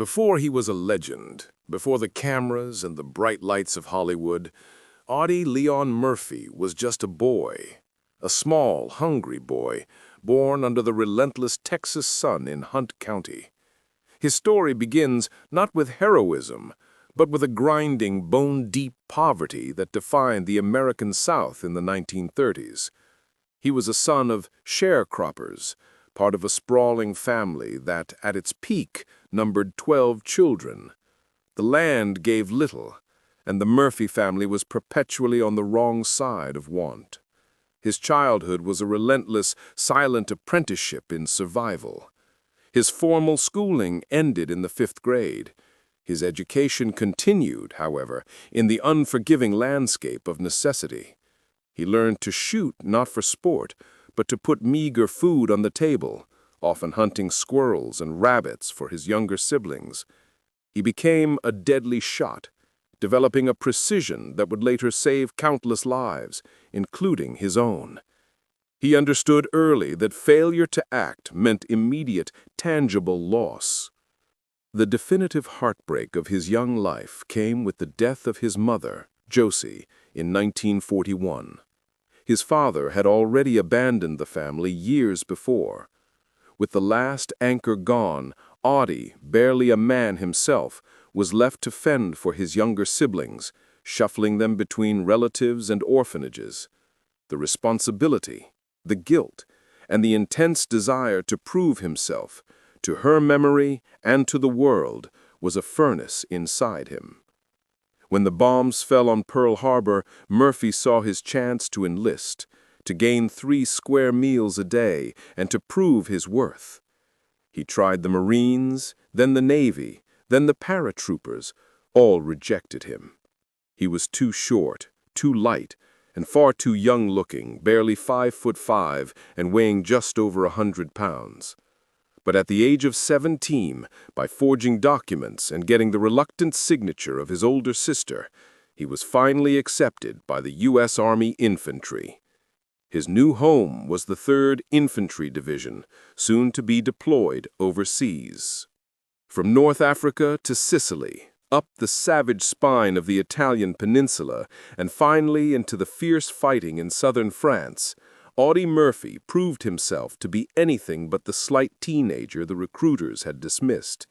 Before he was a legend, before the cameras and the bright lights of Hollywood, Audie Leon Murphy was just a boy, a small, hungry boy, born under the relentless Texas sun in Hunt County. His story begins not with heroism, but with a grinding, bone-deep poverty that defined the American South in the 1930s. He was a son of sharecroppers, part of a sprawling family that, at its peak, numbered 12 children. The land gave little, and the Murphy family was perpetually on the wrong side of want. His childhood was a relentless, silent apprenticeship in survival. His formal schooling ended in the 5th grade. His education continued, however, in the unforgiving landscape of necessity. He learned to shoot not for sport, but to put meager food on the table, often hunting squirrels and rabbits for his younger siblings. He became a deadly shot, developing a precision that would later save countless lives, including his own. He understood early that failure to act meant immediate, tangible loss. The definitive heartbreak of his young life came with the death of his mother, Josie, in 1941. His father had already abandoned the family years before. With the last anchor gone, Audie, barely a man himself, was left to fend for his younger siblings, shuffling them between relatives and orphanages. The responsibility, the guilt, and the intense desire to prove himself, to her memory and to the world, was a furnace inside him. When the bombs fell on Pearl Harbor, Murphy saw his chance to enlist, to gain 3 square meals a day, and to prove his worth. He tried the Marines, then the Navy, then the paratroopers. All rejected him. He was too short, too light, and far too young-looking, barely 5'5" and weighing just over 100 pounds. But at the age of 17, by forging documents and getting the reluctant signature of his older sister, he was finally accepted by the U.S. Army Infantry. His new home was the 3rd Infantry Division, soon to be deployed overseas. From North Africa to Sicily, up the savage spine of the Italian peninsula, and finally into the fierce fighting in southern France, Audie Murphy proved himself to be anything but the slight teenager the recruiters had dismissed.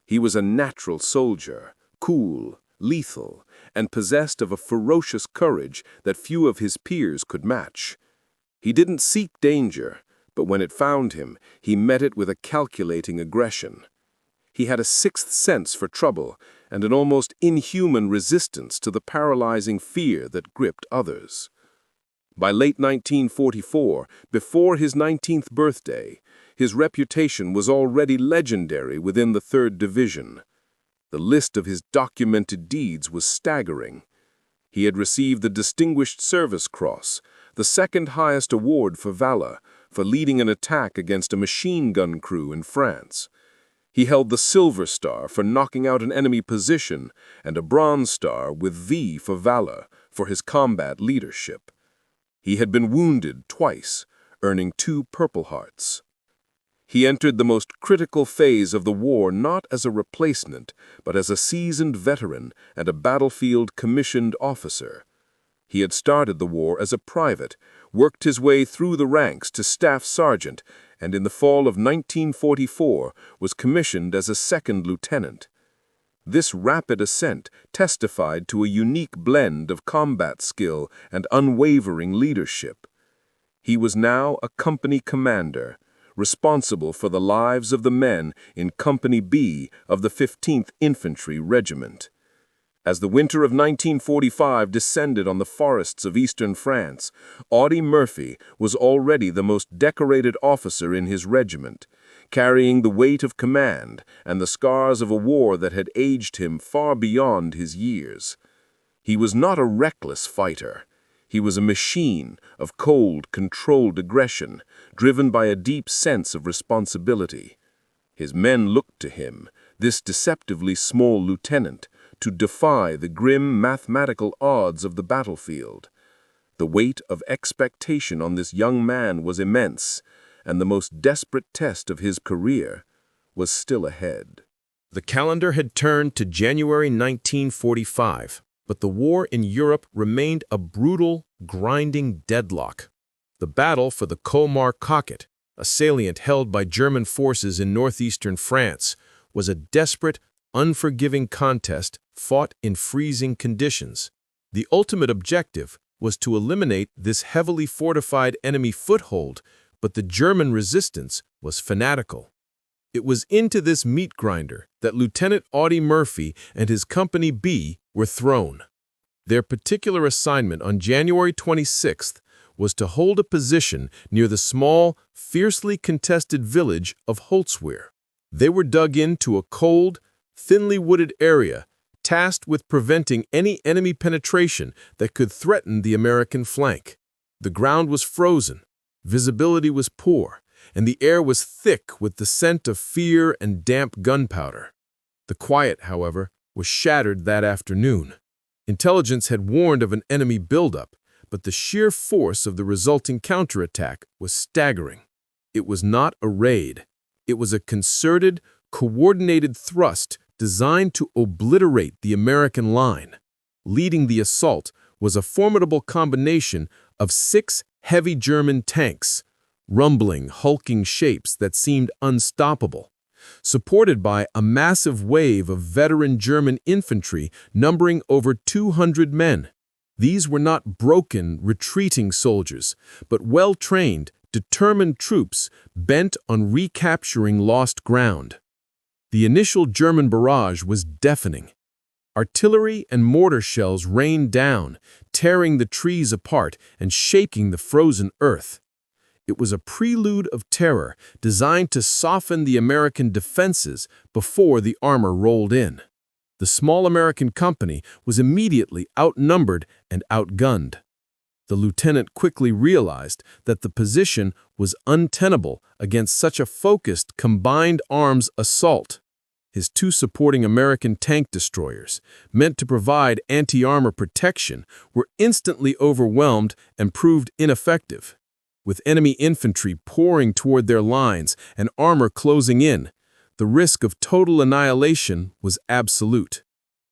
He was a natural soldier, cool, lethal, and possessed of a ferocious courage that few of his peers could match. He didn't seek danger, but when it found him, he met it with a calculating aggression. He had a 6th sense for trouble and an almost inhuman resistance to the paralyzing fear that gripped others. By late 1944, before his 19th birthday, his reputation was already legendary within the 3rd Division. The list of his documented deeds was staggering. He had received the Distinguished Service Cross, the 2nd highest award for valor, for leading an attack against a machine gun crew in France. He held the Silver Star for knocking out an enemy position and a Bronze Star with V for valor for his combat leadership. He had been wounded twice, earning 2 Purple Hearts. He entered the most critical phase of the war not as a replacement, but as a seasoned veteran and a battlefield commissioned officer. He had started the war as a private, worked his way through the ranks to staff sergeant, and in the fall of 1944 was commissioned as a 2nd lieutenant. This rapid ascent testified to a unique blend of combat skill and unwavering leadership. He was now a company commander, responsible for the lives of the men in Company B of the 15th Infantry Regiment. As the winter of 1945 descended on the forests of eastern France, Audie Murphy was already the most decorated officer in his regiment, carrying the weight of command and the scars of a war that had aged him far beyond his years. He was not a reckless fighter. He was a machine of cold, controlled aggression, driven by a deep sense of responsibility. His men looked to him, this deceptively small lieutenant, to defy the grim mathematical odds of the battlefield. The weight of expectation on this young man was immense, and the most desperate test of his career was still ahead. The calendar had turned to January 1945, but the war in Europe remained a brutal, grinding deadlock. The battle for the Colmar-Coquet, a salient held by German forces in northeastern France, was a desperate, unforgiving contest fought in freezing conditions. The ultimate objective was to eliminate this heavily fortified enemy foothold, but the German resistance was fanatical. It was into this meat grinder that Lieutenant Audie Murphy and his Company B were thrown. Their particular assignment on January 26th was to hold a position near the small, fiercely contested village of Holzwehr. They were dug into a cold, thinly wooded area, tasked with preventing any enemy penetration that could threaten the American flank. The ground was frozen, visibility was poor, and the air was thick with the scent of fear and damp gunpowder. The quiet, however, was shattered that afternoon. Intelligence had warned of an enemy buildup, but the sheer force of the resulting counterattack was staggering. It was not a raid. It was a concerted, coordinated thrust designed to obliterate the American line. Leading the assault was a formidable combination of 6 heavy German tanks, rumbling, hulking shapes that seemed unstoppable, supported by a massive wave of veteran German infantry numbering over 200 men. These were not broken, retreating soldiers, but well-trained, determined troops bent on recapturing lost ground. The initial German barrage was deafening. Artillery and mortar shells rained down, tearing the trees apart and shaking the frozen earth. It was a prelude of terror designed to soften the American defenses before the armor rolled in. The small American company was immediately outnumbered and outgunned. The lieutenant quickly realized that the position was untenable against such a focused, combined arms assault. His 2 supporting American tank destroyers, meant to provide anti-armor protection, were instantly overwhelmed and proved ineffective. With enemy infantry pouring toward their lines and armor closing in, the risk of total annihilation was absolute.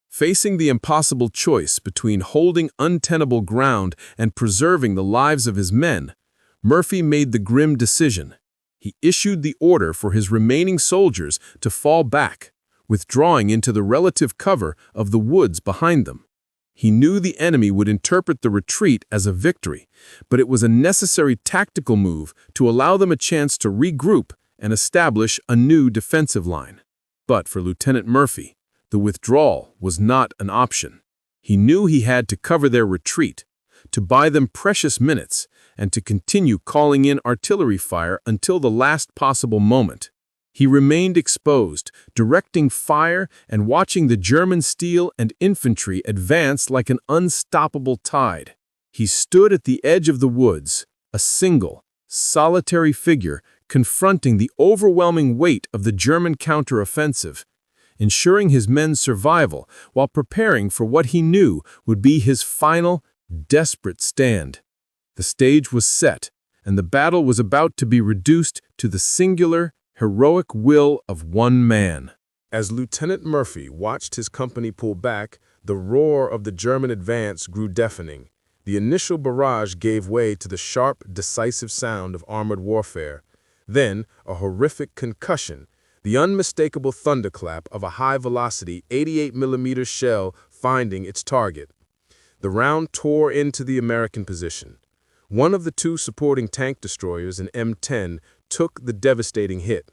Facing the impossible choice between holding untenable ground and preserving the lives of his men, Murphy made the grim decision. He issued the order for his remaining soldiers to fall back, withdrawing into the relative cover of the woods behind them. He knew the enemy would interpret the retreat as a victory, but it was a necessary tactical move to allow them a chance to regroup and establish a new defensive line. But for Lieutenant Murphy, the withdrawal was not an option. He knew he had to cover their retreat, to buy them precious minutes, and to continue calling in artillery fire until the last possible moment. He remained exposed, directing fire and watching the German steel and infantry advance like an unstoppable tide. He stood at the edge of the woods, a single, solitary figure confronting the overwhelming weight of the German counteroffensive, ensuring his men's survival while preparing for what he knew would be his final, desperate stand. The stage was set, and the battle was about to be reduced to the singular, heroic will of one man. As Lieutenant Murphy watched his company pull back, the roar of the German advance grew deafening. The initial barrage gave way to the sharp, decisive sound of armored warfare. Then, a horrific concussion, the unmistakable thunderclap of a high-velocity 88mm shell finding its target. The round tore into the American position. One of the 2 supporting tank destroyers, an M10, took the devastating hit.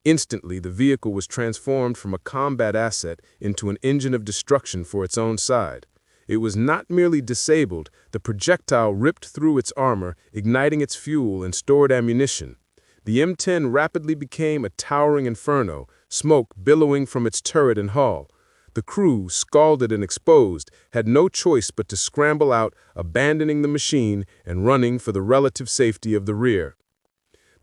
Instantly, the vehicle was transformed from a combat asset into an engine of destruction for its own side. It was not merely disabled, the projectile ripped through its armor, igniting its fuel and stored ammunition. The M10 rapidly became a towering inferno, smoke billowing from its turret and hull. The crew, scalded and exposed, had no choice but to scramble out, abandoning the machine and running for the relative safety of the rear.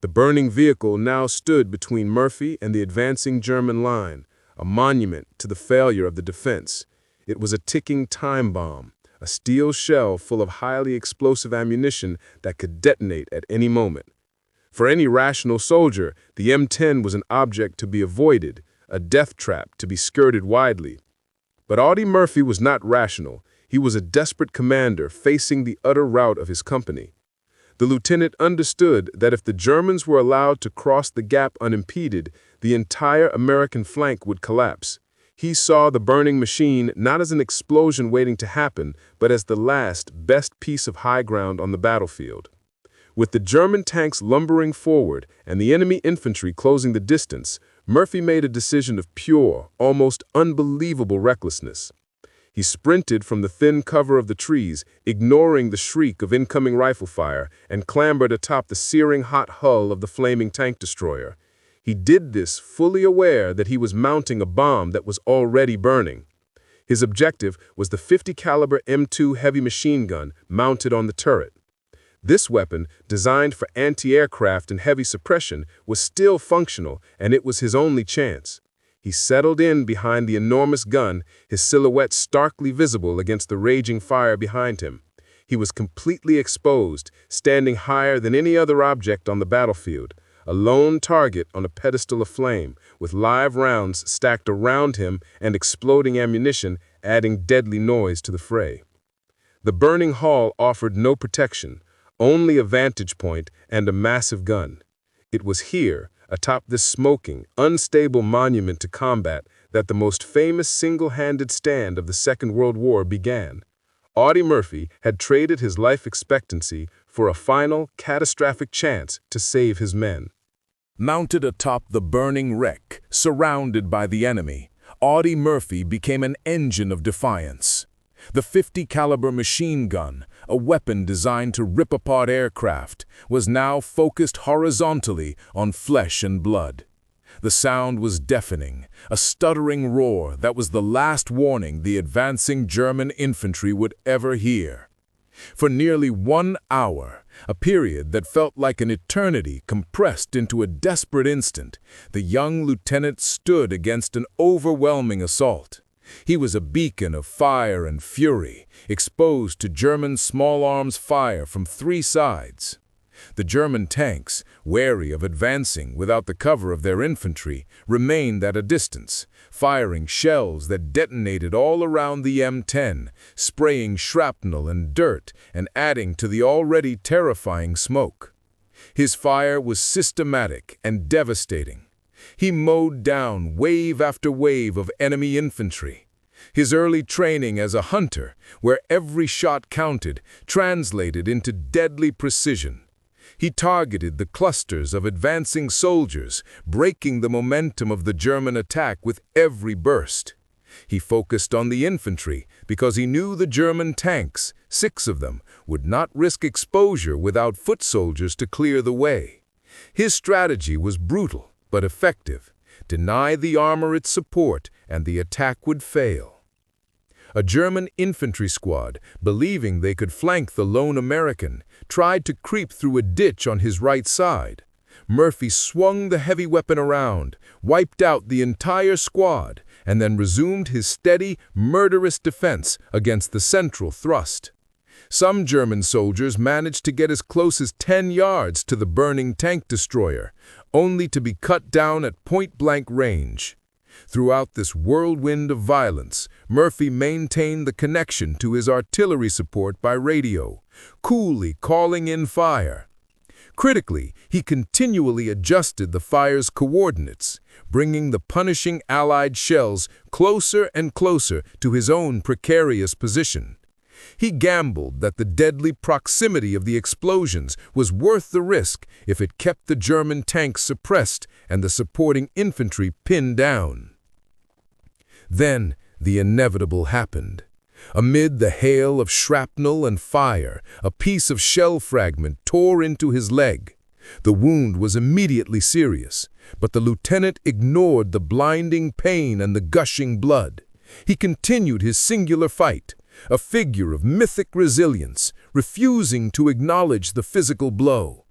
The burning vehicle now stood between Murphy and the advancing German line, a monument to the failure of the defense. It was a ticking time bomb, a steel shell full of highly explosive ammunition that could detonate at any moment. For any rational soldier, the M10 was an object to be avoided, a death trap to be skirted widely. But Audie Murphy was not rational. He was a desperate commander facing the utter rout of his company. The lieutenant understood that if the Germans were allowed to cross the gap unimpeded, the entire American flank would collapse. He saw the burning machine not as an explosion waiting to happen, but as the last, best piece of high ground on the battlefield. With the German tanks lumbering forward and the enemy infantry closing the distance, Murphy made a decision of pure, almost unbelievable recklessness. He sprinted from the thin cover of the trees, ignoring the shriek of incoming rifle fire, and clambered atop the searing hot hull of the flaming tank destroyer. He did this fully aware that he was mounting a bomb that was already burning. His objective was the .50 caliber M2 heavy machine gun mounted on the turret. This weapon, designed for anti-aircraft and heavy suppression, was still functional, and it was his only chance. He settled in behind the enormous gun, his silhouette starkly visible against the raging fire behind him. He was completely exposed, standing higher than any other object on the battlefield, a lone target on a pedestal of flame, with live rounds stacked around him and exploding ammunition adding deadly noise to the fray. The burning hull offered no protection, only a vantage point and a massive gun. It was here, atop this smoking, unstable monument to combat, that the most famous single-handed stand of the Second World War began. Audie Murphy had traded his life expectancy for a final, catastrophic chance to save his men. Mounted atop the burning wreck, surrounded by the enemy, Audie Murphy became an engine of defiance. The .50 caliber machine gun, a weapon designed to rip apart aircraft, was now focused horizontally on flesh and blood. The sound was deafening, a stuttering roar that was the last warning the advancing German infantry would ever hear. For nearly 1 hour, a period that felt like an eternity compressed into a desperate instant, the young lieutenant stood against an overwhelming assault. He was a beacon of fire and fury, exposed to German small arms fire from 3 sides. The German tanks, wary of advancing without the cover of their infantry, remained at a distance, firing shells that detonated all around the M10, spraying shrapnel and dirt and adding to the already terrifying smoke. His fire was systematic and devastating. He mowed down wave after wave of enemy infantry. His early training as a hunter, where every shot counted, translated into deadly precision. He targeted the clusters of advancing soldiers, breaking the momentum of the German attack with every burst. He focused on the infantry because he knew the German tanks, 6 of them, would not risk exposure without foot soldiers to clear the way. His strategy was brutal but effective. Deny the armor its support, and the attack would fail. A German infantry squad, believing they could flank the lone American, tried to creep through a ditch on his right side. Murphy swung the heavy weapon around, wiped out the entire squad, and then resumed his steady, murderous defense against the central thrust. Some German soldiers managed to get as close as 10 yards to the burning tank destroyer, only to be cut down at point-blank range. Throughout this whirlwind of violence, Murphy maintained the connection to his artillery support by radio, coolly calling in fire. Critically, he continually adjusted the fire's coordinates, bringing the punishing Allied shells closer and closer to his own precarious position. He gambled that the deadly proximity of the explosions was worth the risk if it kept the German tanks suppressed and the supporting infantry pinned down. Then the inevitable happened. Amid the hail of shrapnel and fire, a piece of shell fragment tore into his leg. The wound was immediately serious, but the lieutenant ignored the blinding pain and the gushing blood. He continued his singular fight, a figure of mythic resilience, refusing to acknowledge the physical blow.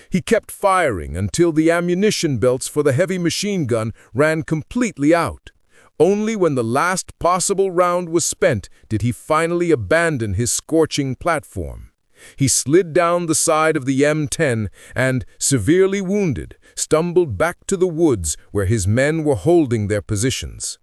He kept firing until the ammunition belts for the heavy machine gun ran completely out. Only when the last possible round was spent did he finally abandon his scorching platform. He slid down the side of the M10 and, severely wounded, stumbled back to the woods where his men were holding their positions.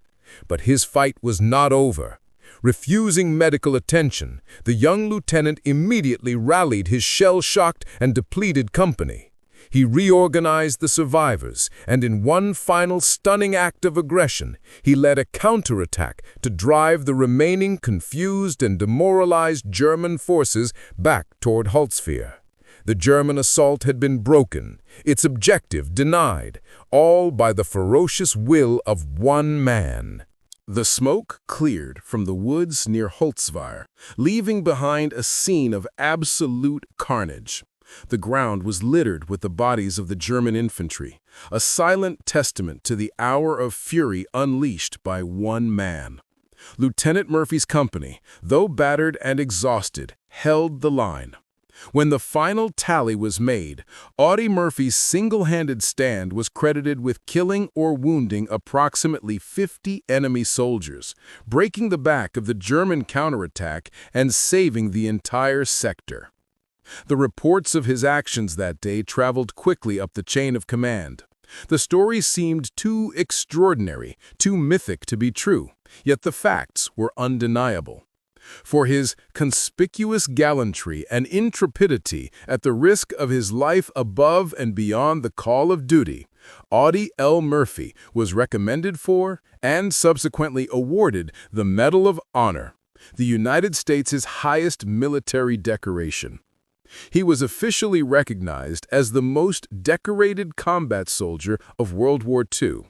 But his fight was not over. Refusing medical attention, the young lieutenant immediately rallied his shell-shocked and depleted company. He reorganized the survivors, and in one final stunning act of aggression, he led a counterattack to drive the remaining confused and demoralized German forces back toward Holzfeuer. The German assault had been broken, its objective denied, all by the ferocious will of one man. The smoke cleared from the woods near Holzfeuer, leaving behind a scene of absolute carnage. The ground was littered with the bodies of the German infantry, a silent testament to the hour of fury unleashed by one man. Lieutenant Murphy's company, though battered and exhausted, held the line. When the final tally was made, Audie Murphy's single-handed stand was credited with killing or wounding approximately 50 enemy soldiers, breaking the back of the German counterattack and saving the entire sector. The reports of his actions that day traveled quickly up the chain of command. The story seemed too extraordinary, too mythic to be true, yet the facts were undeniable. For his conspicuous gallantry and intrepidity at the risk of his life above and beyond the call of duty, Audie L. Murphy was recommended for and subsequently awarded the Medal of Honor, the United States' highest military decoration. He was officially recognized as the most decorated combat soldier of World War II.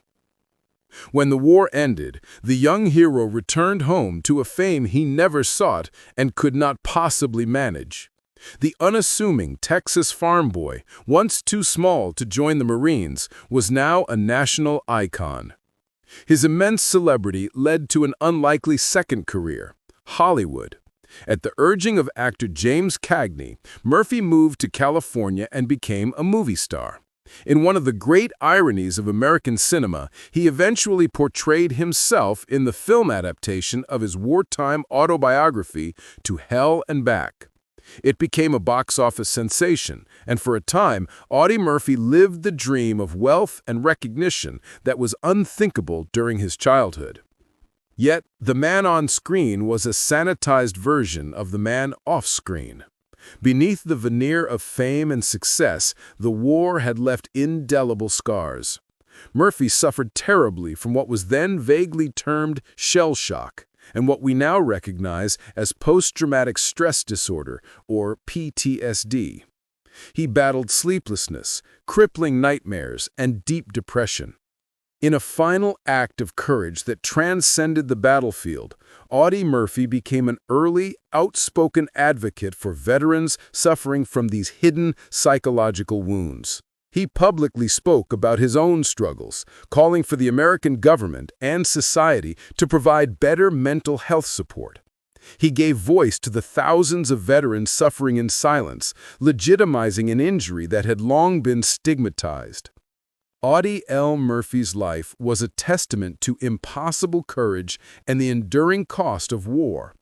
When the war ended, the young hero returned home to a fame he never sought and could not possibly manage. The unassuming Texas farm boy, once too small to join the Marines, was now a national icon. His immense celebrity led to an unlikely second career, Hollywood. At the urging of actor James Cagney, Murphy moved to California and became a movie star. In one of the great ironies of American cinema, he eventually portrayed himself in the film adaptation of his wartime autobiography, To Hell and Back. It became a box office sensation, and for a time, Audie Murphy lived the dream of wealth and recognition that was unthinkable during his childhood. Yet, the man on screen was a sanitized version of the man off screen. Beneath the veneer of fame and success, the war had left indelible scars. Murphy suffered terribly from what was then vaguely termed shell shock, and what we now recognize as post-traumatic stress disorder, or PTSD. He battled sleeplessness, crippling nightmares, and deep depression. In a final act of courage that transcended the battlefield, Audie Murphy became an early, outspoken advocate for veterans suffering from these hidden psychological wounds. He publicly spoke about his own struggles, calling for the American government and society to provide better mental health support. He gave voice to the thousands of veterans suffering in silence, legitimizing an injury that had long been stigmatized. Audie L. Murphy's life was a testament to impossible courage and the enduring cost of war.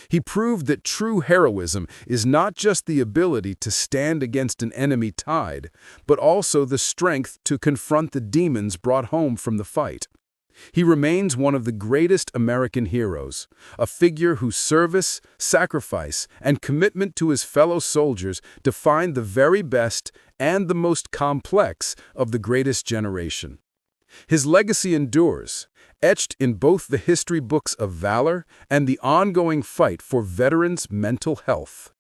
He proved that true heroism is not just the ability to stand against an enemy tide, but also the strength to confront the demons brought home from the fight. He remains one of the greatest American heroes, a figure whose service, sacrifice, and commitment to his fellow soldiers defined the very best and the most complex of the greatest generation. His legacy endures, etched in both the history books of valor and the ongoing fight for veterans' mental health.